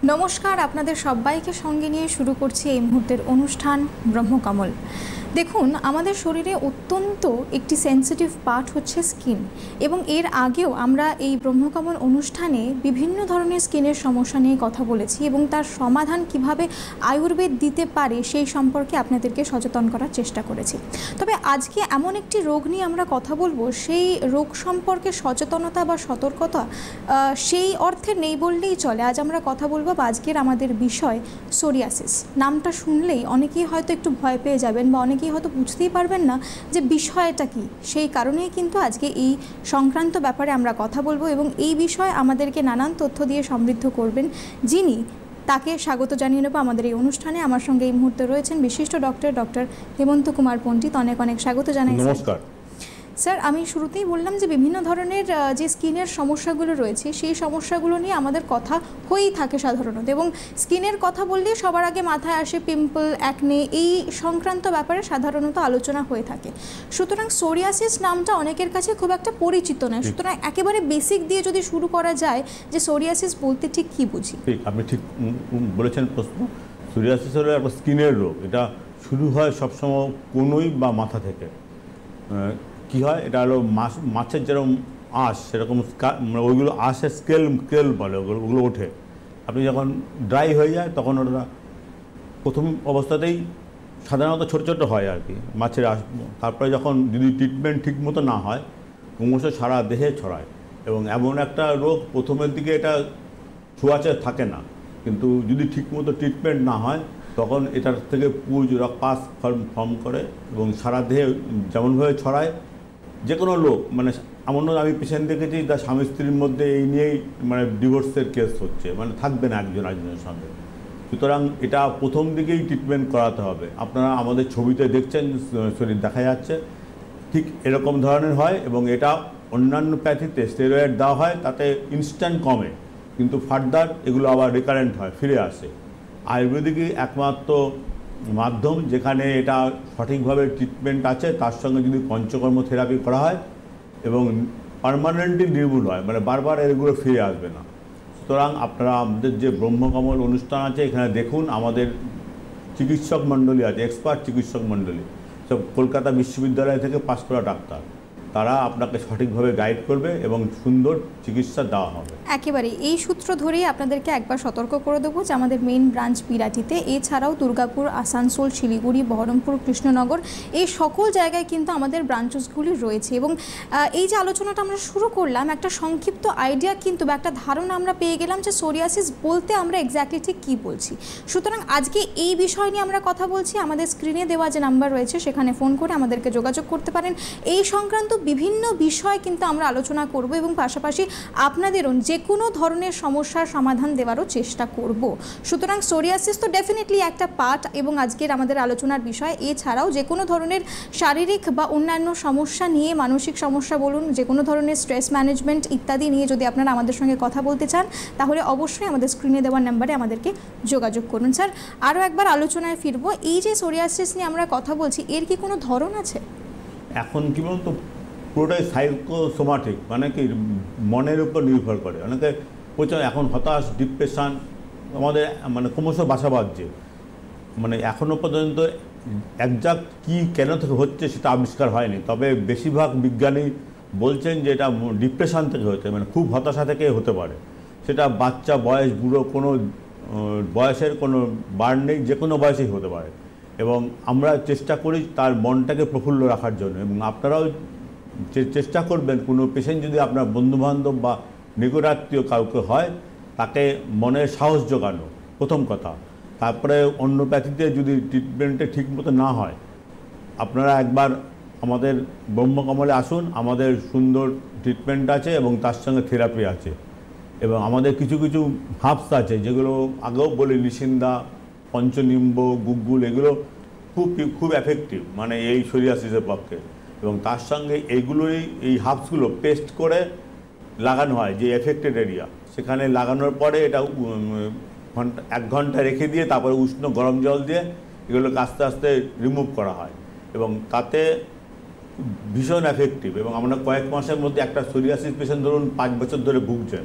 নমস্কার, আপনাদের সবাইকে সঙ্গে নিয়ে শুরু করছি এই মুহূর্তের অনুষ্ঠান ব্রহ্মকমল। দেখুন, আমাদের শরীরে অত্যন্ত একটি সেন্সিটিভ পার্ট হচ্ছে স্কিন, এবং এর আগেও আমরা এই ব্রহ্মকমল অনুষ্ঠানে বিভিন্ন ধরনের স্কিনের সমস্যা নিয়ে কথা বলেছি এবং তার সমাধান কিভাবে আয়ুর্বেদ দিতে পারে সেই সম্পর্কে আপনাদেরকে সচেতন করার চেষ্টা করেছি। তবে আজকে এমন একটি রোগ নিয়ে আমরা কথা বলবো, সেই রোগ সম্পর্কে সচেতনতা বা সতর্কতা সেই অর্থে নেই বললেই চলে। আজ আমরা কথা বলবো, আজকের আমাদের বিষয় সোরিয়াসিস। নামটা শুনলেই অনেকেই হয়তো একটু ভয় পেয়ে যাবেন বা অনেকেই হয়তো বুঝতেই পারবেন না যে বিষয়টা কি। সেই কারণেই কিন্তু আজকে এই সংক্রান্ত ব্যাপারে আমরা কথা বলবো এবং এই বিষয়ে আমাদেরকে নানান তথ্য দিয়ে সমৃদ্ধ করবেন যিনি, তাকে স্বাগত জানিয়ে নেব আমাদের এই অনুষ্ঠানে। আমার সঙ্গে এই মুহূর্তে রয়েছেন বিশিষ্ট ডক্টর হেমন্ত কুমার পণ্ডিত। অনেক অনেক স্বাগত জানাই। নমস্কার স্যার, আমি শুরুতেই বললাম যে বিভিন্ন ধরনের যে স্কিনের সমস্যাগুলো রয়েছে সেই সমস্যাগুলো নিয়ে আমাদের কথা হয়েই থাকে সাধারণত, এবং স্কিনের কথা বললেই সবার আগে মাথায় আসে পিম্পল, অ্যাকনে, এই সংক্রান্ত ব্যাপারে সাধারণত আলোচনা হয়ে থাকে। সুতরাং সোরিয়াসিস নামটা অনেকের কাছে খুব একটা পরিচিত নয়। সুতরাং একেবারে বেসিক দিয়ে যদি শুরু করা যায় যে সোরিয়াসিস বলতে ঠিক কী বুঝি? ঠিক, আপনি ঠিক বলেছেন প্রশ্ন। সোরিয়াসিস হলো একটা স্কিনের রোগ। এটা শুরু হয় সবসময় কোনোই বা মাথা থেকে। কি হয়, এটা হলো মাছের যেরকম আঁশ, সেরকম ওইগুলো আঁশের স্কেল বলে, ওগুলো ওঠে। আপনি যখন ড্রাই হয়ে যায় তখন ওটা প্রথম অবস্থাতেই সাধারণত ছোটো ছোটো হয় আর কি, মাছের আঁশ। তারপরে যখন যদি ট্রিটমেন্ট ঠিক মতো না হয় ক্রমশ সারা দেহে ছড়ায়, এবং এমন একটা রোগ প্রথমের দিকে এটা ছোঁয়াচে থাকে না, কিন্তু যদি ঠিকমতো ট্রিটমেন্ট না হয় তখন এটার থেকে পুঁজ রক্তপাত ফর্ম করে এবং সারা দেহে যেমনভাবে ছড়ায়। যে কোনো লোক, মানে এমন আমি পেশেন্ট দেখেছি তার স্বামী স্ত্রীর মধ্যে এই নিয়েই মানে ডিভোর্সের কেস হচ্ছে, মানে থাকবে না একজন আরেকজনের সঙ্গে। সুতরাং এটা প্রথম দিকেই ট্রিটমেন্ট করাতে হবে। আপনারা আমাদের ছবিতে দেখছেন, শরীর দেখা যাচ্ছে ঠিক এরকম ধরনের হয়, এবং এটা অন্যান্য প্যাথিতে স্টেরয়েড দেওয়া হয়, তাতে ইনস্ট্যান্ট কমে, কিন্তু ফার্দার এগুলো আবার রিকারেন্ট হয়, ফিরে আসে। আয়ুর্বেদিকই একমাত্র মাধ্যম যেখানে এটা সঠিকভাবে ট্রিটমেন্ট আছে, তার সঙ্গে যদি পঞ্চকর্ম থেরাপি করা হয় এবং পার্মানেন্টলি নির্মূল হয়, মানে বারবার এগুলো ফিরে আসবে না। সুতরাং আপনারা আমাদের যে ব্রহ্মকমল অনুষ্ঠান আছে এখানে দেখুন, আমাদের চিকিৎসক মণ্ডলী আছে, এক্সপার্ট চিকিৎসক মণ্ডলী, সব কলকাতা বিশ্ববিদ্যালয় থেকে পাশ করা ডাক্তার। তারা আপনাকে সঠিকভাবে গাইড করবে এবং সুন্দর চিকিৎসা দেওয়া হবে। একেবারে এই সূত্র ধরেই আপনাদেরকে একবার সতর্ক করে দেবো যে আমাদের মেইন ব্রাঞ্চ বিরাটিতে, এছাড়াও দুর্গাপুর, আসানসোল, শিলিগুড়ি, বহরমপুর, কৃষ্ণনগর, এই সকল জায়গায় কিন্তু আমাদের ব্রাঞ্চেসগুলি রয়েছে। এবং এই যে আলোচনাটা আমরা শুরু করলাম, একটা সংক্ষিপ্ত আইডিয়া কিন্তু বা একটা ধারণা আমরা পেয়ে গেলাম যে সোরিয়াসিস বলতে আমরা এক্স্যাক্টলি ঠিক কী বলছি। সুতরাং আজকে এই বিষয় নিয়ে আমরা কথা বলছি। আমাদের স্ক্রিনে দেওয়া যে নাম্বার রয়েছে সেখানে ফোন করে আমাদেরকে যোগাযোগ করতে পারেন। এই সংক্রান্ত বিভিন্ন বিষয় কিন্তু আমরা আলোচনা করব এবং পাশাপাশি আপনাদেরও যে কোনো ধরনের সমস্যার সমাধান দেওয়ারও চেষ্টা করব। সুতরাং সোরিয়াসিস তো ডেফিনেটলি একটা পার্ট এবং আজকের আমাদের আলোচনার বিষয়। এছাড়াও যে কোনো ধরনের শারীরিক বা অন্যান্য সমস্যা নিয়ে, মানসিক সমস্যা বলুন, যে কোনো ধরনের স্ট্রেস ম্যানেজমেন্ট ইত্যাদি নিয়ে যদি আপনারা আমাদের সঙ্গে কথা বলতে চান তাহলে অবশ্যই আমাদের স্ক্রিনে দেওয়ার নাম্বারে আমাদেরকে যোগাযোগ করুন। স্যার, আরও একবার আলোচনায় ফিরবো। এই যে সোরিয়াসিস নিয়ে আমরা কথা বলছি, এর কি কোনো ধরন আছে? এখন কি বলুন তো, পুরোটাই সাইকোসোমাটিক, মানে কি মনের উপর নির্ভর করে। অনেকে প্রচুর এখন হতাশ, ডিপ্রেশন আমাদের মানে ক্রমশ বাসা বাঁধছে। মানে এখনও পর্যন্ত একজাক্ট কী কেন থেকে হচ্ছে সেটা আবিষ্কার হয়নি, তবে বেশিরভাগ বিজ্ঞানী বলছেন যে এটা ডিপ্রেশন থেকে হচ্ছে, মানে খুব হতাশা থেকে হতে পারে। সেটা বাচ্চা, বয়স, বুড়ো, কোনো বয়সের কোনো বার নেই, যে কোনো বয়সেই হতে পারে। এবং আমরা চেষ্টা করি তার মনটাকে প্রফুল্ল রাখার জন্য, এবং আপনারাও চেষ্টা করবেন কোনো পেশেন্ট যদি আপনার বন্ধুবান্ধব বা নিকটাত্মীয় কাউকে হয় তাকে মনের সাহস জোগানো প্রথম কথা। তারপরে অন্য প্যাথিতে যদি ট্রিটমেন্টে ঠিকমতো না হয় আপনারা একবার আমাদের ব্রহ্মকমলে আসুন। আমাদের সুন্দর ট্রিটমেন্ট আছে এবং তার সঙ্গে থেরাপি আছে, এবং আমাদের কিছু কিছু হার্বস আছে যেগুলো আগেও বলি, লিসিন্দা, পঞ্চনিম্ব, গুগ্গুল, এগুলো খুব এফেক্টিভ মানে এই সোরিয়াসিসের পক্ষে। এবং তার সঙ্গে এইগুলোই, এই হার্বসগুলো পেস্ট করে লাগানো হয় যে এফেক্টেড এরিয়া, সেখানে লাগানোর পরে এটা 1 ঘন্টা রেখে দিয়ে তারপরে উষ্ণ গরম জল দিয়ে এগুলোকে আস্তে আস্তে রিমুভ করা হয়, এবং তাতে ভীষণ এফেক্টিভ। এবং আমরা কয়েক মাসের মধ্যে একটা সোরিয়াসিস পেশেন্ট ধরুন 5 বছর ধরে ভুগছেন,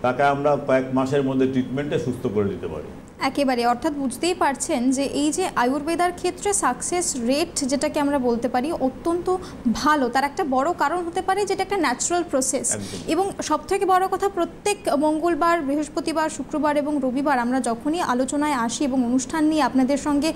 তাকে আমরা কয়েক মাসের মধ্যে ট্রিটমেন্টে সুস্থ করে দিতে পারি। একেবারে, অর্থাৎ বুঝতেই পারছেন যে এই যে আয়ুর্বেদার ক্ষেত্রে সাকসেস রেট যেটাকে আমরা বলতে পারি অত্যন্ত ভালো, তার একটা বড় কারণ হতে পারে যেটা একটা ন্যাচারাল প্রসেস। এবং সবথেকে বড় কথা, প্রত্যেক মঙ্গলবার, বৃহস্পতিবার, শুক্রবার এবং রবিবার আমরা যখনই আলোচনায় আসি এবং অনুষ্ঠান নিয়ে আপনাদের সঙ্গে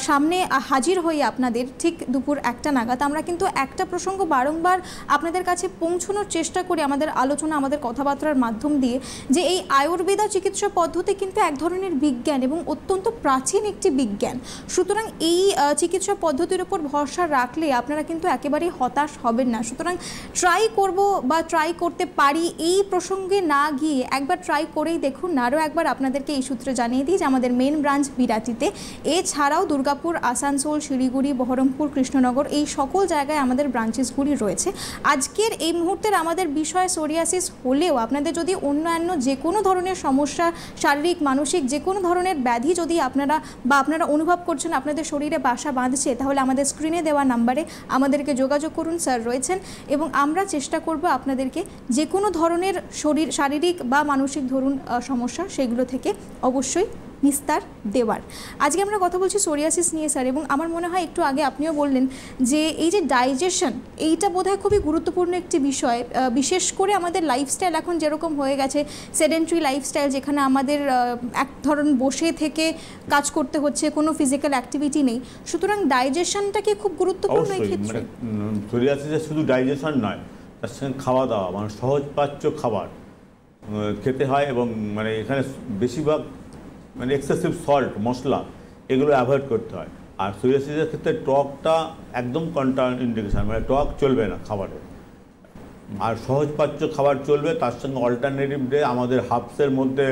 সামনে হাজির হই আপনাদের ঠিক দুপুর 1টা নাগাদ, আমরা কিন্তু একটা প্রসঙ্গ বারংবার আপনাদের কাছে পৌঁছানোর চেষ্টা করি আমাদের আলোচনা, আমাদের কথাবার্তার মাধ্যম দিয়ে, যে এই আয়ুর্বেদা চিকিৎসা পদ্ধতি কিন্তু এক ধরনের বিজ্ঞান এবং অত্যন্ত প্রাচীন একটি বিজ্ঞান। সুতরাং এই চিকিৎসা পদ্ধতির উপর ভরসা রাখলে আপনারা কিন্তু একেবারেই হতাশ হবেন না। সুতরাং ট্রাই করব বা ট্রাই করতে পারি এই প্রসঙ্গে না গিয়ে একবার ট্রাই করেই দেখুন। আরও একবার আপনাদেরকে এই সূত্রে জানিয়ে দিই যে আমাদের মেন ব্রাঞ্চ বিরাটিতে, এছাড়াও দুর্গাপুর, আসানসোল, শিলিগুড়ি, বহরমপুর, কৃষ্ণনগর এই সকল জায়গায় আমাদের ব্রাঞ্চেসগুলি রয়েছে। আজকের এই মুহূর্তের আমাদের বিষয় সোরিয়াসিস হলেও আপনাদের যদি অন্যান্য যে কোনো ধরনের সমস্যা, শারীরিক মানসিক যে কোনো ধরনের ব্যাধি যদি আপনারা অনুভব করছেন আপনাদের শরীরে বাসা বাঁধছে, তাহলে আমাদের স্ক্রিনে দেওয়া নাম্বারে আমাদেরকে যোগাযোগ করুন, স্যার রয়েছেন, এবং আমরা চেষ্টা করব আপনাদেরকে যে কোনো ধরনের শারীরিক বা মানসিক ধরুন সমস্যা সেগুলো থেকে অবশ্যই নিস্তার দেওয়ার। আজকে আমরা কথা বলছি সোরিয়াসিস নিয়ে স্যার, এবং আমার মনে হয় একটু আগে আপনিও বললেন যে এই যে ডাইজেশন, এইটা বোধহয় খুবই গুরুত্বপূর্ণ একটি বিষয়। বিশেষ করে আমাদের লাইফস্টাইল এখন যেরকম হয়ে গেছে, সেডেন্টারি লাইফস্টাইল, যেখানে আমাদের এক ধরনের বসে থেকে কাজ করতে হচ্ছে, কোনো ফিজিক্যাল অ্যাক্টিভিটি নেই। সুতরাং ডাইজেশনটাকে খুব গুরুত্বপূর্ণ এই ক্ষেত্রে। সোরিয়াসিসের শুধু ডাইজেশন নয়, তার সঙ্গে খাওয়া দাওয়া, মানে সহজপাচ্য খাবার খেতে হয়, এবং মানে এখানে বেশিরভাগ মানে এক্সেসিভ সল্ট, মশলা এগুলো অ্যাভয়েড করতে হয়। আর সোরিয়াসিসের ক্ষেত্রে টকটা একদম কন্ট্রা ইন্ডিকেশন, মানে টক চলবে না খাবারে, আর সহজপাচ্য খাবার চলবে। তার সঙ্গে অল্টারনেটিভ ডে আমাদের হার্বসের মধ্যে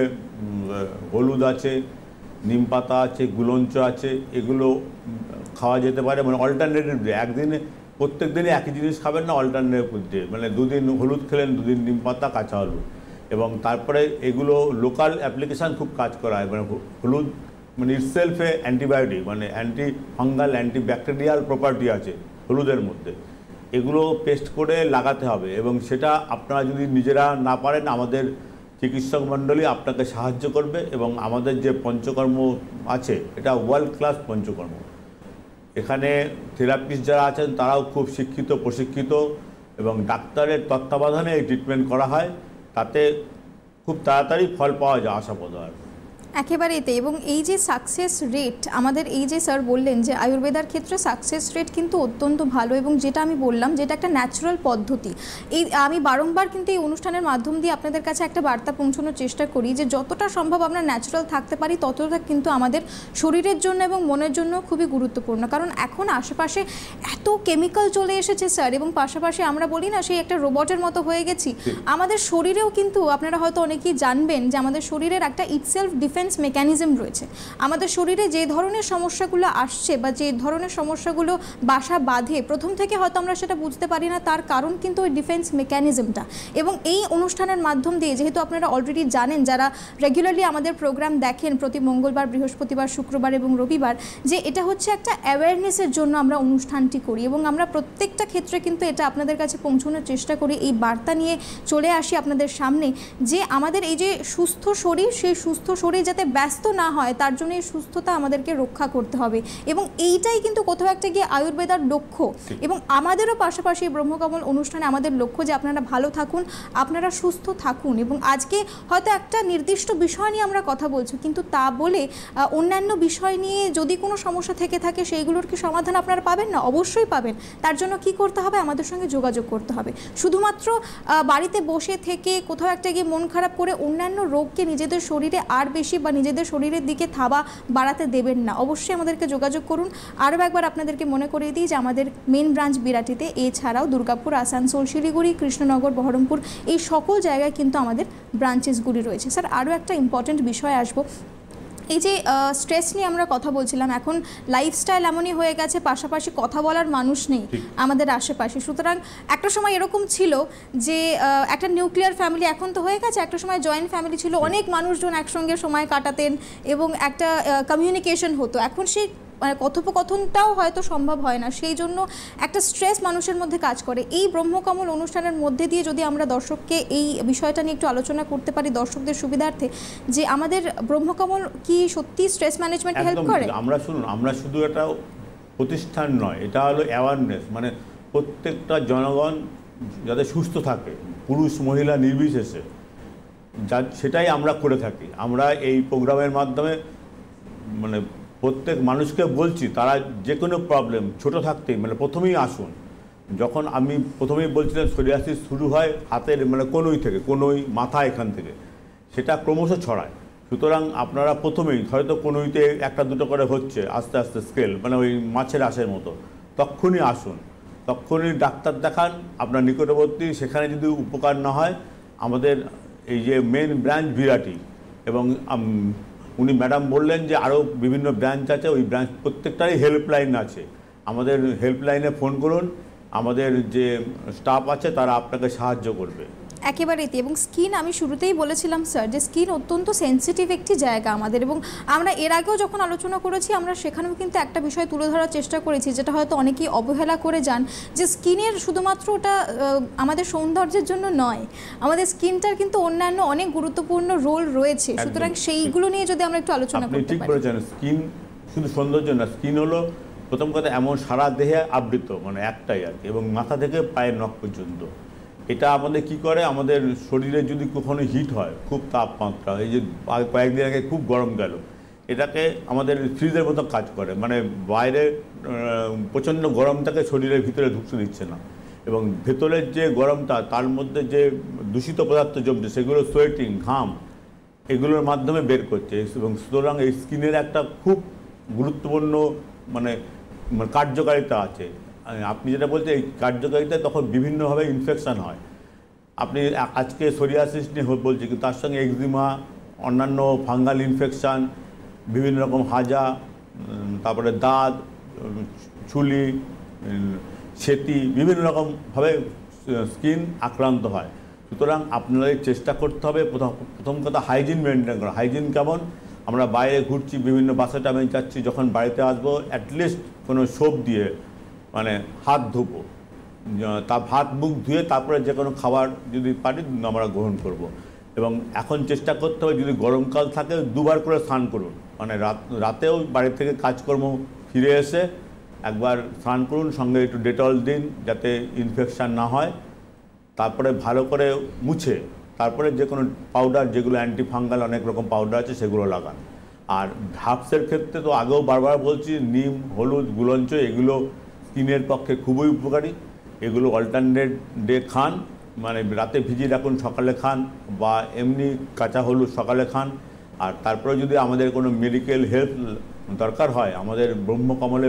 হলুদ আছে, নিম পাতা আছে, গুলঞ্চ আছে, এগুলো খাওয়া যেতে পারে। মানে অল্টারনেটিভ ডে, একদিনে প্রত্যেক দিনই একই জিনিস খাবেন না, অল্টারনেটিভ ডে, মানে দুদিন হলুদ খেলেন, দুদিন নিম পাতা, কাঁচা হলুদ। এবং তারপরে এগুলো লোকাল অ্যাপ্লিকেশান খুব কাজ করা হয়। মানে হলুদ মানে ইটসেলফে অ্যান্টিবায়োটিক, মানে anti fungal, anti bacterial property আছে হলুদের মধ্যে। এগুলো পেস্ট করে লাগাতে হবে, এবং সেটা আপনারা যদি নিজেরা না পারেন আমাদের চিকিৎসক মণ্ডলী আপনাকে সাহায্য করবে। এবং আমাদের যে পঞ্চকর্ম আছে এটা ওয়ার্ল্ড ক্লাস পঞ্চকর্ম। এখানে থেরাপিস্ট যারা আছেন তারাও খুব শিক্ষিত, প্রশিক্ষিত, এবং ডাক্তারের তত্ত্বাবধানে এই ট্রিটমেন্ট করা হয়। তাতে খুব তাড়াতাড়ি ফল পাওয়া যায় আশাপ্রদ। আর একেবারেই তাই। এবং এই যে সাকসেস রেট, আমাদের এই যে স্যার বললেন যে আয়ুর্বেদার ক্ষেত্রে সাকসেস রেট কিন্তু অত্যন্ত ভালো, এবং যেটা আমি বললাম যেটা একটা ন্যাচারাল পদ্ধতি। এই আমি বারংবার কিন্তু এই অনুষ্ঠানের মাধ্যম দিয়ে আপনাদের কাছে একটা বার্তা পৌঁছানোর চেষ্টা করি যে যতটা সম্ভব আমরা ন্যাচারাল থাকতে পারি ততটা কিন্তু আমাদের শরীরের জন্য এবং মনের জন্য খুবই গুরুত্বপূর্ণ। কারণ এখন আশেপাশে এত কেমিক্যাল চলে এসেছে স্যার, এবং পাশাপাশি আমরা বলি না সেই একটা রোবটের মতো হয়ে গেছি। আমাদের শরীরেও কিন্তু আপনারা হয়তো অনেকেই জানবেন যে আমাদের শরীরের একটা ইটসেলফ ডিফেন্স মেকানিজম রয়েছে। আমাদের শরীরে যে ধরনের সমস্যাগুলো আসছে বা যে ধরনের সমস্যাগুলো বাসা বাঁধে, প্রথম থেকে হয়তো আমরা সেটা বুঝতে পারি না, তার কারণ কিন্তু ওই ডিফেন্স মেকানিজমটা। এবং এই অনুষ্ঠানের মাধ্যম দিয়ে, যেহেতু আপনারা অলরেডি জানেন যারা রেগুলারলি আমাদের প্রোগ্রাম দেখেন প্রতি মঙ্গলবার, বৃহস্পতিবার, শুক্রবার এবং রবিবার, যে এটা হচ্ছে একটা অ্যাওয়ারনেসের জন্য আমরা অনুষ্ঠানটি করি, এবং আমরা প্রত্যেকটা ক্ষেত্রে কিন্তু এটা আপনাদের কাছে পৌঁছানোর চেষ্টা করি। এই বার্তা নিয়ে চলে আসি আপনাদের সামনে যে আমাদের এই যে সুস্থ শরীর, সেই সুস্থ শরীর যাতে ব্যস্ত না হয় তার জন্য এই সুস্থতা আমাদেরকে রক্ষা করতে হবে। এবং এইটাই কিন্তু কোথাও একটা গিয়ে আয়ুর্বেদার লক্ষ্য, এবং আমাদেরও পাশাপাশি ব্রহ্মকমল অনুষ্ঠানে আমাদের লক্ষ্য যে আপনারা ভালো থাকুন, আপনারা সুস্থ থাকুন। এবং আজকে হয়তো একটা নির্দিষ্ট বিষয় নিয়ে আমরা কথা বলছি, কিন্তু তা বলে অন্যান্য বিষয় নিয়ে যদি কোনো সমস্যা থেকে থাকে সেইগুলোর কি সমাধান আপনারা পাবেন না? অবশ্যই পাবেন। তার জন্য কি করতে হবে? আমাদের সঙ্গে যোগাযোগ করতে হবে। শুধুমাত্র বাড়িতে বসে থেকে কোথাও একটা গিয়ে মন খারাপ করে অন্যান্য রোগকে নিজেদের শরীরে আর বেশি বা নিজেদের শরীরের দিকে থাবা বাড়াতে দেবেন না। অবশ্যই আমাদেরকে যোগাযোগ করুন। আরও একবার আপনাদেরকে মনে করিয়ে দিই যে আমাদের মেন ব্রাঞ্চ বিরাটিতে, এছাড়াও দুর্গাপুর, আসানসোল, শিলিগুড়ি, কৃষ্ণনগর, বহরমপুর এই সকল জায়গায় কিন্তু আমাদের ব্রাঞ্চেসগুলি রয়েছে। স্যার, আরও একটা ইম্পর্টেন্ট বিষয় আসবো। এই যে স্ট্রেস নিয়ে আমরা কথা বলছিলাম, এখন লাইফস্টাইল এমনই হয়ে গেছে, পাশাপাশি কথা বলার মানুষ নেই আমাদের আশেপাশে। সুতরাং একটা সময় এরকম ছিল যে একটা নিউক্লিয়ার ফ্যামিলি, এখন তো হয়ে গেছে, একটা সময় জয়েন্ট ফ্যামিলি ছিল, অনেক মানুষজন একসঙ্গে সময় কাটাতেন এবং একটা কমিউনিকেশন হতো। এখন সেই মানে কথোপকথনটাও হয়তো সম্ভব হয় না, সেই জন্য একটা স্ট্রেস মানুষের মধ্যে কাজ করে। এই ব্রহ্মকমল অনুষ্ঠানের মধ্যে দিয়ে যদি আমরা দর্শককে এই বিষয়টা নিয়ে একটু আলোচনা করতে পারি দর্শকদের সুবিধার্থে, যে আমাদের ব্রহ্মকমল কি সত্যি স্ট্রেস ম্যানেজমেন্টে হেল্প করে? আমরা শুনুন, আমরা শুধু এটা প্রতিষ্ঠান নয়, এটা হলো অ্যাওয়ারনেস, মানে প্রত্যেকটা জনগণ যাতে সুস্থ থাকে, পুরুষ মহিলা নির্বিশেষে, সেটাই আমরা করে থাকি। আমরা এই প্রোগ্রামের মাধ্যমে মানে প্রত্যেক মানুষকে বলছি, তারা যে কোনো প্রবলেম ছোট থাকতেই মানে প্রথমেই আসুন। যখন আমি প্রথমেই বলছিলাম সোরিয়াসিস শুরু হয় হাতের মানে কনুই থেকে, কনুই মাথা এখান থেকে, সেটা ক্রমশ ছড়ায়। সুতরাং আপনারা প্রথমেই হয়তো কনুইতে একটা দুটো করে হচ্ছে, আস্তে আস্তে স্কেল মানে ওই মাছের আঁশের মতো, তখনই আসুন, তখনই ডাক্তার দেখান আপনার নিকটবর্তী। সেখানে যদি উপকার না হয়, আমাদের এই যে মেন ব্রাঞ্চ বিরাটি, এবং উনি ম্যাডাম বললেন যে আরও বিভিন্ন ব্রাঞ্চ আছে, ওই ব্রাঞ্চ প্রত্যেকটারই হেল্পলাইন আছে। আমাদের হেল্পলাইনে ফোন করুন, আমাদের যে স্টাফ আছে তারা আপনাকে সাহায্য করবে। একেবারেই। এবং স্কিন, আমি শুরুতেই বলেছিলাম স্যার যে স্কিন অত্যন্ত সেন্সিটিভ একটি জায়গা আমাদের, এবং আমরা এর আগেও যখন আলোচনা করেছি আমরা সেখানেও কিন্তু একটা বিষয় তুলে ধরার চেষ্টা করেছি, যেটা হয়তো অনেকেই অবহেলা করে যান, যে স্কিনের শুধুমাত্র ওটা আমাদের সৌন্দর্যের জন্য নয়, আমাদের স্কিনটার কিন্তু অন্যান্য অনেক গুরুত্বপূর্ণ রোল রয়েছে। সুতরাং সেইগুলো নিয়ে যদি আমরা একটু আলোচনা করতে পারি। ঠিক বলেছেন, স্কিন শুধু সৌন্দর্য না, স্কিন হলো প্রথম কথা এমন সারা দেহে আবৃত, মানে একটাই আর কি, এবং মাথা থেকে পায়ের নখ পর্যন্ত। এটা আমাদের কি করে, আমাদের শরীরে যদি কখনো হিট হয়, খুব তাপমাত্রা, এই যে কয়েকদিন আগে খুব গরম গেল, এটাকে আমাদের ফ্রিজের মতো কাজ করে, মানে বাইরে প্রচণ্ড গরমটাকে শরীরের ভিতরে ঢুকতে দিচ্ছে না, এবং ভেতরের যে গরমটা তার মধ্যে যে দূষিত পদার্থ জমছে সেগুলো সোয়েটিং, ঘাম, এগুলোর মাধ্যমে বের করছে। এবং সুতরাং এই স্কিনের একটা খুব গুরুত্বপূর্ণ মানে কার্যকারিতা আছে। আপনি যেটা বলছেন এই কার্যকারিতা, তখন বিভিন্নভাবে ইনফেকশান হয়। আপনি আজকে সোরিয়াসিস নিয়ে বলছি, কিন্তু তার সঙ্গে এক্সিমা, অন্যান্য ফাঙ্গাল ইনফেকশান, বিভিন্ন রকম হাজা, তারপরে দাঁত, চুলি, সেতি, বিভিন্ন রকমভাবে স্কিন আক্রান্ত হয়। সুতরাং আপনাদের চেষ্টা করতে হবে প্রথম কথা হাইজিন মেনটেন করা। হাইজিন কেমন, আমরা বাইরে ঘুরছি, বিভিন্ন বাসে টামে যাচ্ছি, যখন বাড়িতে আসবো অ্যাটলিস্ট কোনো সোপ দিয়ে মানে হাত ধুবো, হাত মুখ ধুয়ে তারপরে যে কোনো খাবার যদি পারি আমরা গ্রহণ করব। এবং এখন চেষ্টা করতে হবে, যদি গরমকাল থাকে 2 বার করে স্নান করুন, মানে রাতেও বাড়ি থেকে কাজকর্ম ফিরে এসে একবার স্নান করুন, সঙ্গে একটু ডেটল দিন যাতে ইনফেকশান না হয়, তারপরে ভালো করে মুছে তারপরে যে কোনো পাউডার, যেগুলো অ্যান্টিফাঙ্গাল অনেক রকম পাউডার আছে সেগুলো লাগান। আর হার্বসের ক্ষেত্রে তো আগেও বারবার বলছি, নিম, হলুদ, গুলঞ্চ, এগুলো স্কিনের পক্ষে খুবই উপকারী। এগুলো অল্টারনেট ডে খান, মানে রাতে ভিজিয়ে রাখুন, সকালে খান, বা এমনি কাঁচা হলুদ সকালে খান। আর তারপরে যদি আমাদের কোনো মেডিকেল হেল্প দরকার হয়, আমাদের ব্রহ্মকমলে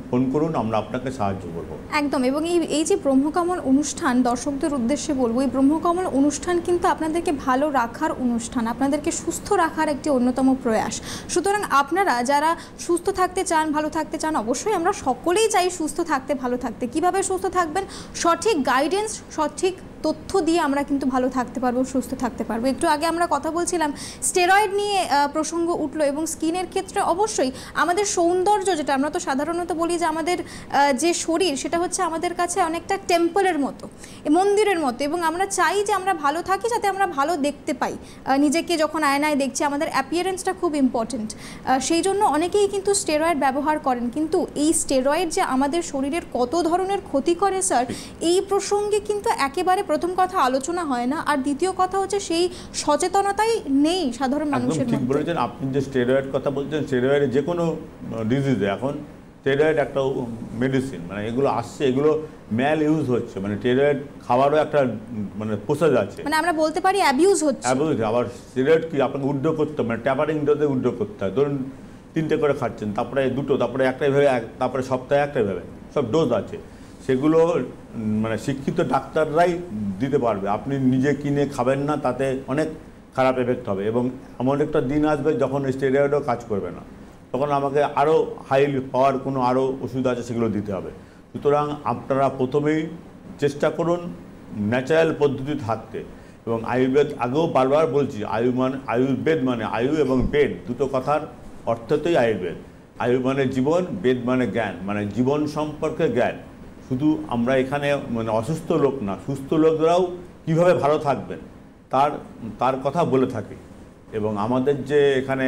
ফোন করুন, আমরা আপনাকে সাহায্য করব। একদম। এবং এই যে ব্রহ্মকমল অনুষ্ঠান, দর্শকদের উদ্দেশ্যে বলবো, এই ব্রহ্মকমল অনুষ্ঠান কিন্তু আপনাদেরকে ভালো রাখার অনুষ্ঠান, আপনাদেরকে সুস্থ রাখার একটি অন্যতম প্রয়াস। সুতরাং আপনারা যারা সুস্থ থাকতে চান, ভালো থাকতে চান, অবশ্যই আমরা সকলেই চাই সুস্থ থাকতে, ভালো থাকতে। কিভাবে সুস্থ থাকবেন? সঠিক গাইডেন্স, সঠিক তথ্য দিয়ে আমরা কিন্তু ভালো থাকতে পারবো, সুস্থ থাকতে পারবো। একটু আগে আমরা কথা বলছিলাম, স্টেরয়েড নিয়ে প্রসঙ্গ উঠলো, এবং স্কিনের ক্ষেত্রে অবশ্যই আমাদের সৌন্দর্য, যেটা আমরা তো সাধারণত বলি যে আমাদের যে শরীর সেটা হচ্ছে আমাদের কাছে অনেকটা টেম্পলের মতো, মন্দিরের মতো, এবং আমরা চাই যে আমরা ভালো থাকি যাতে আমরা ভালো দেখতে পাই নিজেকে। যখন আয়নায় দেখছি আমাদের অ্যাপিয়ারেন্সটা খুব ইম্পর্টেন্ট, সেই জন্য অনেকেই কিন্তু স্টেরয়েড ব্যবহার করেন। কিন্তু এই স্টেরয়েড যে আমাদের শরীরের কত ধরনের ক্ষতি করে স্যার, এই প্রসঙ্গে কিন্তু একেবারে প্রথম কথা আলোচনা হয় না, আর দ্বিতীয় কথা হচ্ছে সেই সচেতনতাই নেই সাধারণ মানুষের মধ্যে। ঠিক বলেছেন আপনি, যে স্টেরয়েড কথা বলছেন, স্টেরয়েড যে কোনো ডিজিজে এখন স্টেরয়েড একটা মেডিসিন, মানে এগুলো আসছে, এগুলো ম্যাল ইউজ হচ্ছে, মানে স্টেরয়েড খাওয়ারও একটা মানে প্রসেস আছে, মানে আমরা বলতে পারি অ্যাবিউজ হচ্ছে। আবার স্টেরয়েড কি আপনাকে উড্ডো করতে হবে, মানে ট্যাপারিং ডোজে উড্ডো করতে হয়। ধরুন 3টে করে খাচ্ছেন, তারপরে 2টো, তারপরে একটাই ভাবে, তারপরে সপ্তাহে একটাই ভাবে, সব ডোজ আছে। সেগুলো মানে শিক্ষিত ডাক্তাররাই দিতে পারবে, আপনি নিজে কিনে খাবেন না, তাতে অনেক খারাপ এফেক্ট হবে। এবং এমন একটা দিন আসবে যখন স্টেরয়েডও কাজ করবে না, তখন আমাকে আরও হাই পাওয়ার কোনো আরও ওষুধ আছে সেগুলো দিতে হবে। সুতরাং আপনারা প্রথমেই চেষ্টা করুন ন্যাচারাল পদ্ধতি থাকতে। এবং আয়ুর্বেদ, আগেও বারবার বলছি, আয়ুর্বেদ মানে আয়ু এবং বেদ, দুটো কথার অর্থতেই আয়ুর্বেদ। আয়ু মানে জীবন, বেদ মানে জ্ঞান, মানে জীবন সম্পর্কে জ্ঞান। শুধু আমরা এখানে মানে অসুস্থ লোক না, সুস্থ লোকরাও কীভাবে ভালো থাকবেন তার কথা বলে থাকি। এবং আমাদের যে এখানে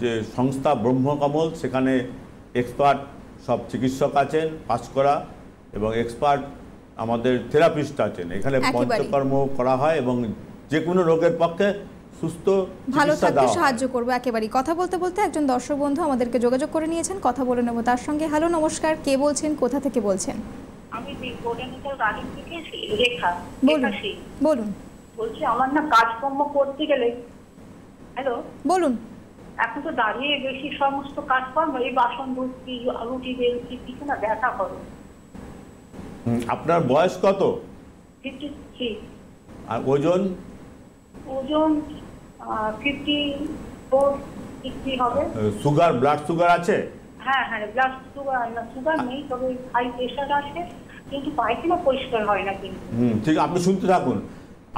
যে সংস্থা ব্রহ্মকমল, সেখানে এক্সপার্ট সব চিকিৎসক আছেন পাস করা, এবং এক্সপার্ট আমাদের থেরাপিস্ট আছেন। এখানে পঞ্চকর্ম করা হয় এবং যে কোনো রোগের পক্ষে সুস্থ ভালো থাকতে সাহায্য করবে একেবারেই। কথা বলতে বলতে একজন দর্শক বন্ধু আমাদেরকে যোগাযোগ করে নিয়েছেন, কথা বলে নেব তার সঙ্গে। হ্যালো, নমস্কার, কে বলছেন, কোথা থেকে বলছেন? আমি রানিং থেকে রেখা বলুন। বলছি আমার না কাজকর্ম করতে গেলে, হ্যালো বলুন। এখন তো দাঁড়িয়ে বেশি সমস্ত কাজকর্ম, এই বাসন ধুচ্ছি, রুটি বেলছি, কিছু না ব্যথা করে। আপনার বয়স কত? 53। আর ওজন? ওজন 54 হবে। সুগার, ব্লাড সুগার আছে? হ্যাঁ, ব্লাড সুগার নেই, তবে হাই প্রেশার আছে, কিন্তু পায়খানা পরিষ্কার হয় না কিন্তু। ঠিক, আপনি শুনতে থাকুন।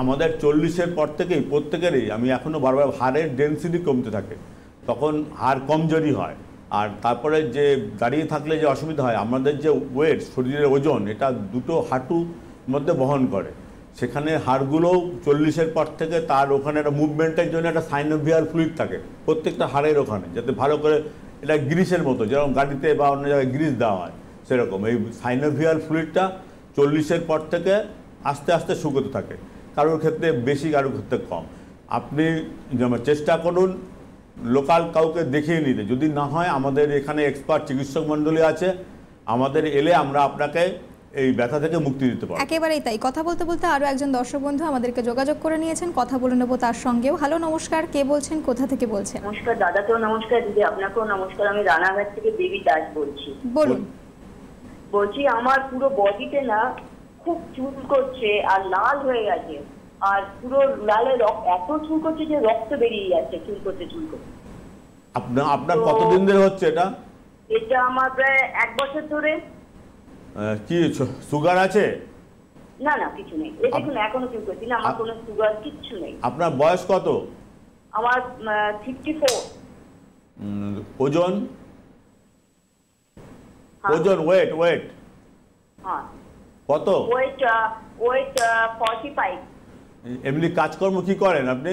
আমাদের 40-এর পর থেকেই প্রত্যেকেরই, আমি এখনও বারবার, হাড়ের ডেন্সিটি কমতে থাকে, তখন হাড় কমজোরি হয়। আর তারপরে যে দাঁড়িয়ে থাকলে যে অসুবিধা হয়, আমাদের যে ওয়েট, শরীরের ওজন, এটা দুটো হাঁটুর মধ্যে বহন করে। সেখানে হাড়গুলোও 40-এর পর থেকে তার ওখানে একটা মুভমেন্টের জন্য একটা সাইনোভিয়াল ফ্লুইড থাকে প্রত্যেকটা হাড়ের ওখানে, যাতে ভালো করে, এটা গ্রিসের মতো, যেরকম গাড়িতে বা অন্য জায়গায় গ্রিস দেওয়া হয়, সেরকম এই সাইনোভিয়াল ফ্লুইডটা 40-এর পর থেকে আস্তে আস্তে শুকোতে থাকে। কারোর ক্ষেত্রে বেশি, কারোর ক্ষেত্রে কম। আপনি যেমন চেষ্টা করুন লোকাল কাউকে দেখিয়ে নিতে। যদি না হয়, আমাদের এখানে এক্সপার্ট চিকিৎসক মণ্ডলী আছে, আমাদের এলে আমরা আপনাকে এই ব্যথা থেকে মুক্তি দিতে পারবো। একেবারেই তাই। কথা বলতে বলতে আরও একজন দর্শক বন্ধু আমাদেরকে যোগাযোগ করে নিয়েছেন, কথা বলে নেব তার সঙ্গেও। হ্যালো, নমস্কার, কে বলছেন, কোথা থেকে বলছেন? নমস্কার দাদাকেও নমস্কার, দিদি আপনাকেও নমস্কার। আমি রানাঘাট থেকে দেবী দাস বলছি। বলুন। বলছি আমার পুরো বডিতে না খুব চুল করছে আর লাল হয়ে গেছে, আর পুরো লালে এত চুল করছে যে রক্ত বেরিয়ে যাচ্ছে চুল করতে। আপনার কতদিন ধরে হচ্ছে এটা? এটা আমার প্রায় 1 বছর ধরে। কি সুগার আছে? না, কিছু নেই। এই দেখুন এখনো চুল করছি না, আমার কোনো সুগার কিচ্ছু নেই। আপনার বয়স কত? আমার 54। ওজন? ওজন, ওয়েট? হ্যাঁ। কত? ওয়েট 45। এমনি কাজকর্ম কি করেন আপনি?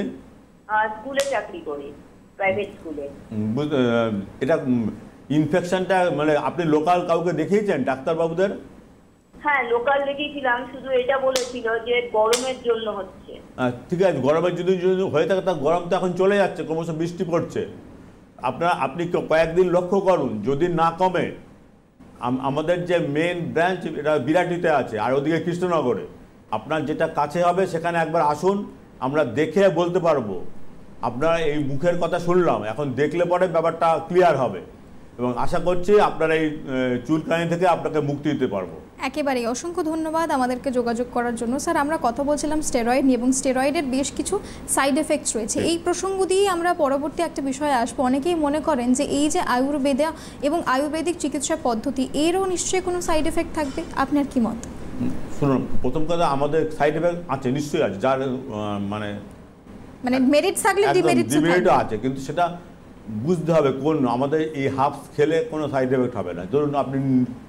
স্কুলে চাকরি করি, প্রাইভেট স্কুলে। এটা ইনফেকশনটা মানে আপনি লোকাল কাউকে দেখিয়েছেন ডাক্তারবাবুদের? হ্যাঁ, লোকাল দেখিয়েছিলাম, শুধু এটা বলেছিল যে গরমের জন্য হচ্ছে। ঠিক আছে, গরমের যদি হয়ে থাকে, তা গরম তো এখন চলে যাচ্ছে, ক্রমশ বৃষ্টি পড়ছে। আপনি কয়েকদিন লক্ষ্য করুন, যদি না কমে, আমাদের যে মেন ব্রাঞ্চ এটা বিরাটিতে আছে, আর ওদিকে কৃষ্ণনগরে। আপনার যেটা কাছে হবে সেখানে একবার আসুন, আমরা দেখে বলতে পারবো। আপনার এই মুখের কথা শুনলাম, এখন দেখলে পরে ব্যাপারটা ক্লিয়ার হবে, এবং আশা করছি আপনার এই চুলকানি থেকে আপনাকে মুক্তি দিতে পারবো। একেবারেই। অসংখ্য ধন্যবাদ আমাদেরকে যোগাযোগ করার জন্য। স্যার, আমরা কথা বলছিলাম স্টেরয়েড নিয়ে, এবং স্টেরয়েডের বেশ কিছু সাইড এফেক্টস রয়েছে। এই প্রসঙ্গ দিয়েই আমরা পরবর্তী একটা বিষয়ে আসবো। অনেকেই মনে করেন যে এই যে আয়ুর্বেদা এবং আয়ুর্বেদিক চিকিৎসা পদ্ধতি, এরও নিশ্চয়ই কোনো সাইড এফেক্ট থাকবে, আপনার কি মত? শুনুন, প্রথম কথা, আমাদের সাইড এফেক্ট আছে, নিশ্চয়ই আছে, যার মানে মেরিট থাকলে ডিমেরিটও আছে, কিন্তু সেটা বুঝতে হবে কোন। আমাদের এই হাফস খেলে কোনো সাইড এফেক্ট হবে না। ধরুন আপনি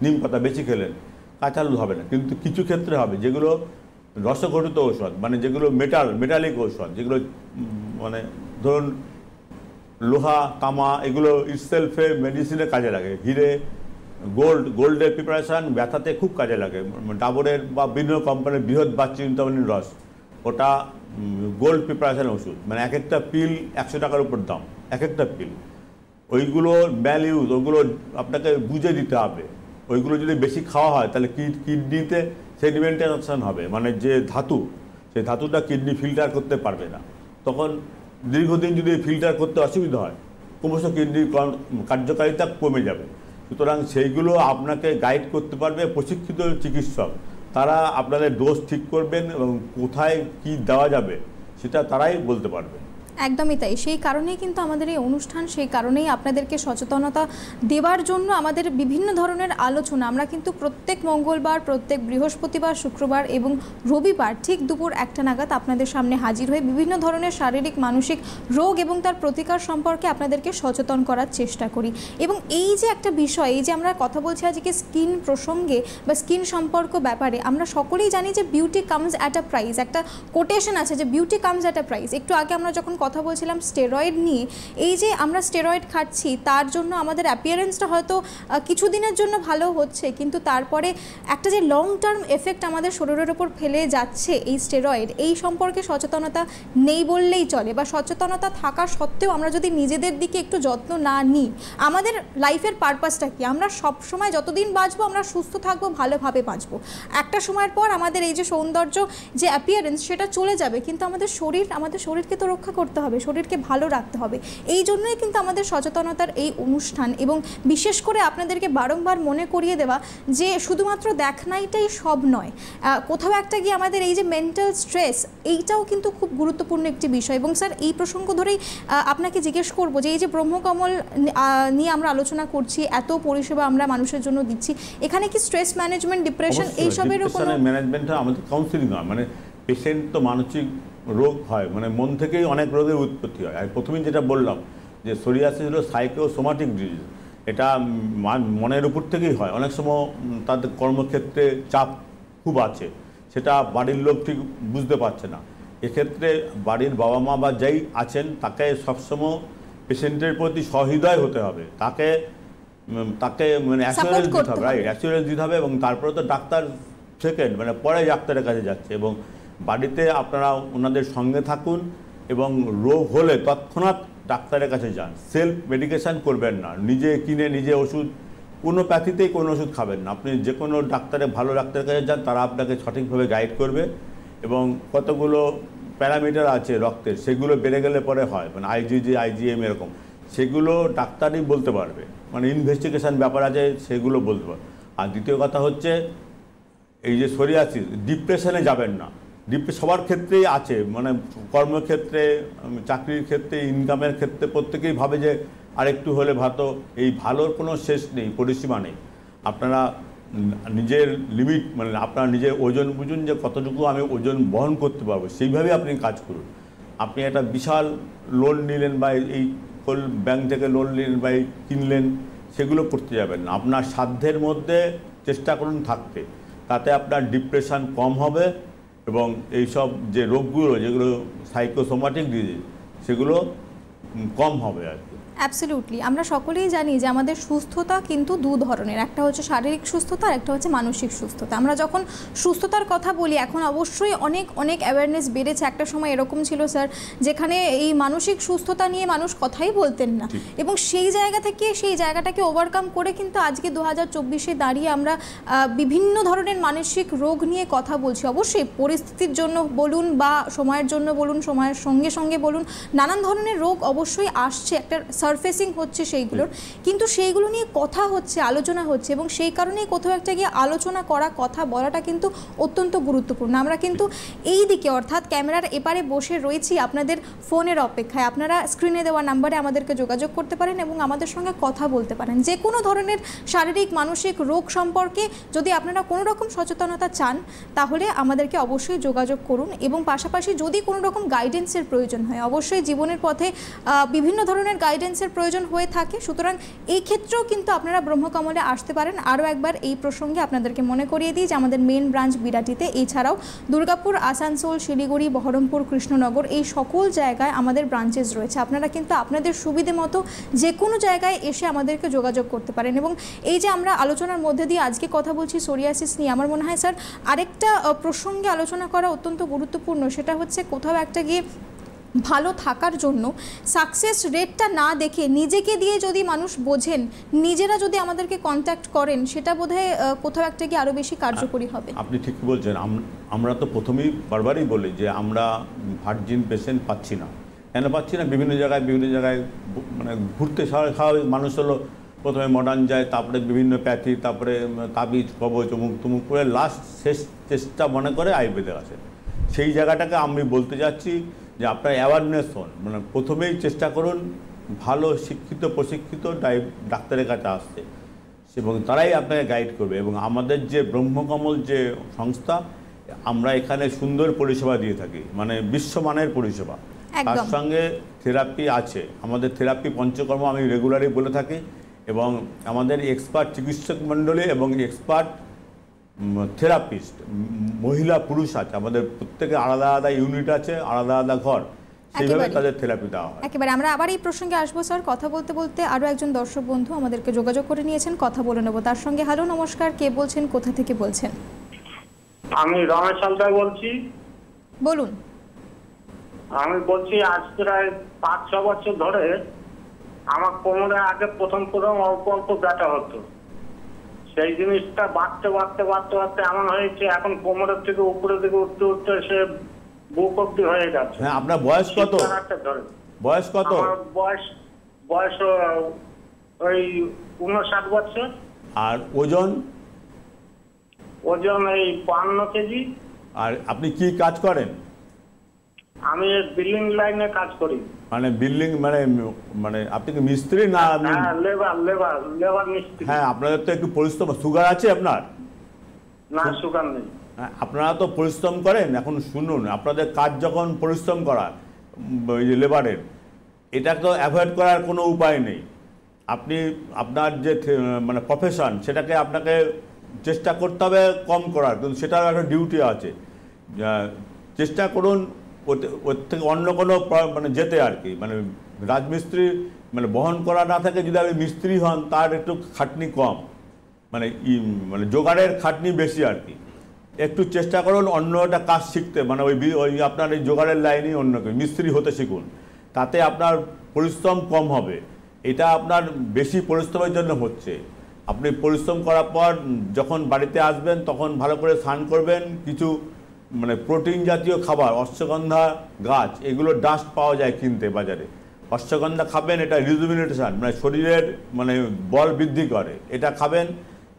নিম পাতা বেশি খেলেন, কাঁচা আলু হবে না, কিন্তু কিছু ক্ষেত্রে হবে, যেগুলো রসঘটিত ঔষধ, মানে যেগুলো মেটালিক ঔষধ, যেগুলো মানে ধরুন লোহা, তামা, এগুলো ইটসেলফে মেডিসিনে কাজে লাগে। হিরে, গোল্ডের প্রিপারেশান ব্যথাতে খুব কাজে লাগে। ডাবরের বা বিভিন্ন কোম্পানির বৃহৎ বা চিন্তামণির রস, ওটা গোল্ড প্রিপারেশান ওষুধ, মানে এক একটা পিল 100 টাকার উপর দাম, এক একটা পিল। ওইগুলো ভ্যালিউজ, ওগুলো আপনাকে বুঝে দিতে হবে। ওইগুলো যদি বেশি খাওয়া হয়, তাহলে কিডনিতে সেডিমেন্টেশন হবে, মানে যে ধাতু, সেই ধাতুটা কিডনি ফিল্টার করতে পারবে না। তখন দীর্ঘদিন যদি ফিল্টার করতে অসুবিধা হয়, ক্রমশ কিডনির কার্যকারিতা কমে যাবে। সুতরাং সেইগুলো আপনাকে গাইড করতে পারবে প্রশিক্ষিত চিকিৎসক। তারা আপনাদের ডোজ ঠিক করবেন এবং কোথায় কি দেওয়া যাবে সেটা তারাই বলতে পারবে। একদমই তাই, সেই কারণেই কিন্তু আমাদের এই অনুষ্ঠান, সেই কারণেই আপনাদেরকে সচেতনতা দেওয়ার জন্য আমাদের বিভিন্ন ধরনের আলোচনা। আমরা কিন্তু প্রত্যেক মঙ্গলবার, প্রত্যেক বৃহস্পতিবার, শুক্রবার এবং রবিবার ঠিক দুপুর 1টা নাগাদ আপনাদের সামনে হাজির হয়ে বিভিন্ন ধরনের শারীরিক মানসিক রোগ এবং তার প্রতিকার সম্পর্কে আপনাদেরকে সচেতন করার চেষ্টা করি। এবং এই যে একটা বিষয়, এই যে আমরা কথা বলছি আজকে স্কিন প্রসঙ্গে বা স্কিন সম্পর্ক ব্যাপারে, আমরা সকলেই জানি যে beauty comes at a price, একটা কোটেশন আছে যে beauty comes at a price. একটু আগে আমরা যখন কথা বলছিলাম স্টেরয়েড নিয়ে, এই যে আমরা স্টেরয়েড খাচ্ছি তার জন্য আমাদের অ্যাপিয়ারেন্সটা হয়তো কিছুদিনের জন্য ভালো হচ্ছে, কিন্তু তারপরে একটা যে লং টার্ম এফেক্ট আমাদের শরীরের ওপর ফেলে যাচ্ছে এই স্টেরয়েড, এই সম্পর্কে সচেতনতা নেই বললেই চলে। বা সচেতনতা থাকা সত্ত্বেও আমরা যদি নিজেদের দিকে একটু যত্ন না নিই, আমাদের লাইফের পারপাসটা কি? আমরা সব সময় যতদিন বাঁচবো আমরা সুস্থ থাকবো, ভালোভাবে বাঁচবো। একটা সময়ের পর আমাদের এই যে সৌন্দর্য, যে অ্যাপিয়ারেন্স, সেটা চলে যাবে, কিন্তু আমাদের শরীরকে তো রক্ষা করতে হবে, শরীরকে ভালো রাখতে হবে। এই জন্যই কিন্তু আমাদের সচেতনতার এই অনুষ্ঠান, এবং বিশেষ করে আপনাদেরকে বারংবার মনে করিয়ে দেওয়া যে শুধুমাত্র দেখানাইটাই সব নয়, কোথাও একটা গিয়ে আমাদের এই যে মেন্টাল স্ট্রেস, এইটাও কিন্তু খুব গুরুত্বপূর্ণ একটি বিষয়। এবং স্যার এই প্রসঙ্গ ধরেই আপনাকে জিজ্ঞেস করবো যে এই যে ব্রহ্মকমল নিয়ে আমরা আলোচনা করছি, এত পরিষেবা আমরা মানুষের জন্য দিচ্ছি, এখানে কি স্ট্রেস ম্যানেজমেন্ট, ডিপ্রেশন এইসবেরও কোনো ম্যানেজমেন্টটা আমাদের কাউন্সিলিং হয়, মানে পেশেন্ট তো মানসিক রোগ হয়, মানে মন থেকেই অনেক রোগের উৎপত্তি হয়। আর প্রথমেই যেটা বললাম যে সোরিয়াসিস হলো সাইকোসোমাটিক ডিজিজ, এটা মনের উপর থেকেই হয়। অনেক সময় তাদের কর্মক্ষেত্রে চাপ খুব আছে, সেটা বাড়ির লোক ঠিক বুঝতে পারছে না। এক্ষেত্রে বাড়ির বাবা মা বা যেই আছেন তাকে সবসময় পেশেন্টের প্রতি সহৃদয় হতে হবে, তাকে মানে অ্যাসিওরেন্স দিতে হবে, রাইট, অ্যাসিওরেন্স দিতে হবে। এবং তারপরে তো ডাক্তার সেকেন্ড, মানে পরে ডাক্তারের কাছে যাচ্ছে। এবং বাড়িতে আপনারা ওনাদের সঙ্গে থাকুন, এবং রোগ হলে তৎক্ষণাৎ ডাক্তারের কাছে যান। সেলফ মেডিকেশান করবেন না, নিজে কিনে নিজে ওষুধ, কোনো প্যাথিতেই কোনো ওষুধ খাবেন না। আপনি যে কোনো ভালো ডাক্তারের কাছে যান, তারা আপনাকে সঠিকভাবে গাইড করবে। এবং কতগুলো প্যারামিটার আছে রক্তের, সেগুলো বেড়ে গেলে পরে হয়, মানে আইজিজি, আইজিএম এরকম, সেগুলো ডাক্তারই বলতে পারবে, মানে ইনভেস্টিগেশন ব্যাপার আছে, সেগুলো বলতে পারবে। আর দ্বিতীয় কথা হচ্ছে এই যে সোরিয়াসিস, ডিপ্রেশনে যাবেন না। সবার ক্ষেত্রেই আছে, মানে কর্মক্ষেত্রে, চাকরির ক্ষেত্রে, ইনকামের ক্ষেত্রে প্রত্যেকেই ভাবে যে আরেকটু হলে ভালো। এই ভালোর কোনো শেষ নেই, পরিসীমা নেই। আপনারা নিজের লিমিট, মানে আপনার নিজের ওজন বুঝুন যে কতটুকু আমি ওজন বহন করতে পারবো, সেইভাবে আপনি কাজ করুন। আপনি একটা বিশাল লোন নিলেন বা এই ব্যাংক থেকে লোন নিলেন বা কিনলেন, সেগুলো করতে যাবেন না। আপনার সাধ্যের মধ্যে চেষ্টা করুন থাকতে, তাতে আপনার ডিপ্রেশন কম হবে এবং এইসব যে রোগগুলো, যেগুলো সাইকোসোমাটিক ডিজিজ, সেগুলো কম হবে আর কি। অ্যাবসলিউটলি, আমরা সকলেই জানি যে আমাদের সুস্থতা কিন্তু দু ধরনের, একটা হচ্ছে শারীরিক সুস্থতা আর একটা হচ্ছে মানসিক সুস্থতা। আমরা যখন সুস্থতার কথা বলি, এখন অবশ্যই অনেক অ্যাওয়ারনেস বেড়েছে। একটা সময় এরকম ছিল স্যার, যেখানে এই মানসিক সুস্থতা নিয়ে মানুষ কথাই বলতেন না, এবং সেই জায়গা থেকে সেই জায়গাটাকে ওভারকাম করে কিন্তু আজকে 2024-এ দাঁড়িয়ে আমরা বিভিন্ন ধরনের মানসিক রোগ নিয়ে কথা বলছি। অবশ্যই পরিস্থিতির জন্য বলুন বা সময়ের জন্য বলুন, সময়ের সঙ্গে সঙ্গে বলুন, নানান ধরনের রোগ অবশ্যই আসছে, একটা সারফেসিং হচ্ছে সেইগুলোর, কিন্তু সেইগুলো নিয়ে কথা হচ্ছে, আলোচনা হচ্ছে, এবং সেই কারণেই কোথাও একটা গিয়ে আলোচনা করা, কথা বলাটা কিন্তু অত্যন্ত গুরুত্বপূর্ণ। আমরা কিন্তু এই দিকে, অর্থাৎ ক্যামেরার এপারে বসে রয়েছি আপনাদের ফোনের অপেক্ষায়। আপনারা স্ক্রিনে দেওয়া নাম্বারে আমাদেরকে যোগাযোগ করতে পারেন এবং আমাদের সঙ্গে কথা বলতে পারেন। যে কোনো ধরনের শারীরিক মানসিক রোগ সম্পর্কে যদি আপনারা কোনো রকম সচেতনতা চান, তাহলে আমাদেরকে অবশ্যই যোগাযোগ করুন। এবং পাশাপাশি যদি কোনো রকম গাইডেন্সের প্রয়োজন হয়, অবশ্যই জীবনের পথে বিভিন্ন ধরনের গাইডেন্সের প্রয়োজন হয়ে থাকে, সুতরাং এই ক্ষেত্রেও কিন্তু আপনারা ব্রহ্মকমলে আসতে পারেন। আরও একবার এই প্রসঙ্গে আপনাদেরকে মনে করিয়ে দিই যে আমাদের মেন ব্রাঞ্চ বিরাটিতে, এছাড়াও দুর্গাপুর, আসানসোল, শিলিগুড়ি, বহরমপুর, কৃষ্ণনগর, এই সকল জায়গায় আমাদের ব্রাঞ্চেস রয়েছে। আপনারা কিন্তু আপনাদের সুবিধে মতো যে কোনো জায়গায় এসে আমাদেরকে যোগাযোগ করতে পারেন। এবং এই যে আমরা আলোচনার মধ্যে দিয়ে আজকে কথা বলছি সোরিয়াসিস নিয়ে, আমার মনে হয় স্যার আরেকটা প্রসঙ্গে আলোচনা করা অত্যন্ত গুরুত্বপূর্ণ, সেটা হচ্ছে কোথাও একটা গিয়ে ভালো থাকার জন্য সাকসেস রেটটা না দেখে নিজেকে দিয়ে যদি মানুষ বোঝেন, নিজেরা যদি আমাদেরকে কন্ট্যাক্ট করেন, সেটা বোধহয় কোথাও একটা গিয়ে আরও বেশি কার্যকরী হবে। আপনি ঠিক বলছেন। আমরা তো প্রথমেই বারবারই বলি যে আমরা ভার্জিন পেশেন্ট পাচ্ছি না। কেন পাচ্ছি না? বিভিন্ন জায়গায় মানে ঘুরতে স্বাভাবিক মানুষ হলো, প্রথমে মডার্ন যায়, তারপরে বিভিন্ন প্যাথি, তারপরে তাবিজ, কবচ, অমুক তুমুক করে লাস্ট শেষ চেষ্টা মনে করে আয়ুর্বেদে আসে। সেই জায়গাটাকে আমি বলতে যাচ্ছি যে আপনার অ্যাওয়ারনেস হন, মানে প্রথমেই চেষ্টা করুন ভালো শিক্ষিত প্রশিক্ষিত ডাক্তারের কাছে আসতে, এবং তারাই আপনাকে গাইড করবে। এবং আমাদের যে ব্রহ্মকমল যে সংস্থা, আমরা এখানে সুন্দর পরিষেবা দিয়ে থাকি, মানে বিশ্বমানের পরিষেবা। তার সঙ্গে থেরাপি আছে, আমাদের থেরাপি পঞ্চকর্ম আমি রেগুলারই বলে থাকি, এবং আমাদের এক্সপার্ট চিকিৎসক মণ্ডলী এবং এক্সপার্ট থেরাপিস্ট মহিলা পুরুষ আছে। আমাদের প্রত্যেকে আলাদা আলাদা ইউনিট আছে, আলাদা আলাদা ঘর, সেইভাবে তাদের থেরাপি দেওয়া হয়। একেবারে আমরা আবার এই প্রসঙ্গে আসবো স্যার। কথা বলতে বলতে আরও একজন দর্শক বন্ধু আমাদেরকে যোগাযোগ করে নিয়েছেন, কথা বলে নেব তার সঙ্গে। হ্যালো, নমস্কার, কে বলছেন, কোথা থেকে বলছেন? আমি রমেশ হালদার বলছি। বলুন। আমি বলছি আজ প্রায় 5-6 বছর ধরে আমার কোমরে আগে প্রথম অল্প অল্প ব্যথা হতো, সেই জিনিসটা বাড়তে বাড়তে বাড়তে বাড়তে এমন হয়েছে এখন কোমরের থেকে উপরের দিকে উঠতে উঠতে সে বুক অব্দি হয়ে গেছে। হ্যাঁ, আপনার বয়স কত? বয়স কত? আমার বয়স ওই 59 বছর। আর ওজন? ওজন এই 52 কেজি। আর আপনি কি কাজ করেন? আমি বিল্ডিং লাইনে কাজ করি। মানে বিল্ডিং মানে আপনি কি মিস্ত্রি না? লেবার মিস্ত্রি। হ্যাঁ, আপনাদের তো একটু পরিশ্রম। সুগার আছে আপনার? না, সুগার নেই। আপনারা তো পরিশ্রম করেন। এখন শুনুন, আপনাদের কাজ যখন পরিশ্রম করা ওই যে লেবারের, এটা তো অ্যাভয়েড করার কোনো উপায় নেই। আপনি আপনার যে মানে প্রফেশন, সেটাকে আপনাকে চেষ্টা করতে হবে কম করার, কিন্তু সেটার একটা ডিউটি আছে। চেষ্টা করুন ওর থেকে অন্য কোনো মানে যেতে আর কি, মানে রাজমিস্ত্রি মানে বহন করা না থাকে, যদি আপনি মিস্ত্রি হন তার একটু খাটনি কম, মানে জোগাড়ের খাটনি বেশি আর কি। একটু চেষ্টা করুন অন্য একটা কাজ শিখতে, মানে ওই আপনার এই জোগাড়ের লাইনেই অন্য কেউ মিস্ত্রি হতে শিখুন, তাতে আপনার পরিশ্রম কম হবে। এটা আপনার বেশি পরিশ্রমের জন্য হচ্ছে। আপনি পরিশ্রম করার পর যখন বাড়িতে আসবেন তখন ভালো করে স্নান করবেন, কিছু মানে প্রোটিন জাতীয় খাবার, অশ্বগন্ধা গাছ, এগুলো ডাস্ট পাওয়া যায় কিনতে বাজারে, অশ্বগন্ধা খাবেন, এটা রিজুভিনেশন মানে শরীরের মানে বল বৃদ্ধি করে, এটা খাবেন।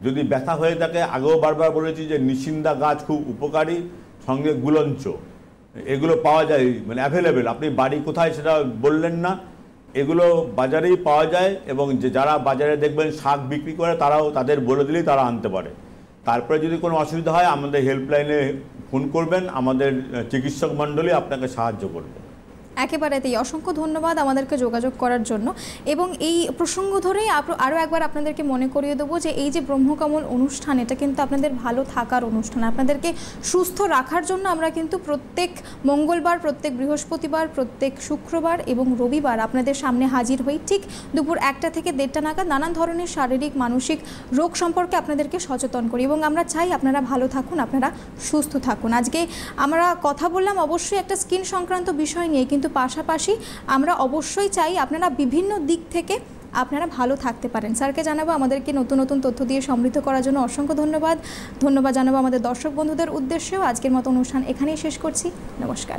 যদি ব্যথা হয়ে থাকে, আগেও বারবার বলেছি যে নিশিন্দা গাছ খুব উপকারী, সঙ্গে গুলঞ্চ, এগুলো পাওয়া যায় মানে অ্যাভেলেবেল। আপনি বাড়ি কোথায় সেটা বললেন না, এগুলো বাজারেই পাওয়া যায়। এবং যে যারা বাজারে দেখবেন শাক বিক্রি করে, তারাও তাদের বলে দিলেই তারা আনতে পারে। তারপরে যদি কোনো অসুবিধা হয় আমাদের হেল্পলাইনে ফোন করবেন, আমাদের চিকিৎসক মণ্ডলী আপনাকে সাহায্য করবে। একেবারে তাই, অসংখ্য ধন্যবাদ আমাদেরকে যোগাযোগ করার জন্য। এবং এই প্রসঙ্গ ধরেই আরও একবার আপনাদেরকে মনে করিয়ে দেবো যে এই যে ব্রহ্মকমল অনুষ্ঠান, এটা কিন্তু আপনাদের ভালো থাকার অনুষ্ঠান, আপনাদেরকে সুস্থ রাখার জন্য আমরা কিন্তু প্রত্যেক মঙ্গলবার, প্রত্যেক বৃহস্পতিবার, প্রত্যেক শুক্রবার এবং রবিবার আপনাদের সামনে হাজির হই ঠিক দুপুর 1টা থেকে 1:30 নাগাদ। নানান ধরনের শারীরিক মানসিক রোগ সম্পর্কে আপনাদেরকে সচেতন করি এবং আমরা চাই আপনারা ভালো থাকুন, আপনারা সুস্থ থাকুন। আজকে আমরা কথা বললাম অবশ্যই একটা স্কিন সংক্রান্ত বিষয় নিয়ে, কিন্তু পাশাপাশি আমরা অবশ্যই চাই আপনারা বিভিন্ন দিক থেকে আপনারা ভালো থাকতে পারেন। স্যারকে জানাবো আমাদেরকে নতুন নতুন তথ্য দিয়ে সমৃদ্ধ করার জন্য অসংখ্য ধন্যবাদ জানাবো আমাদের দর্শক বন্ধুদের উদ্দেশ্যেও। আজকের মতো অনুষ্ঠান এখানেই শেষ করছি। নমস্কার।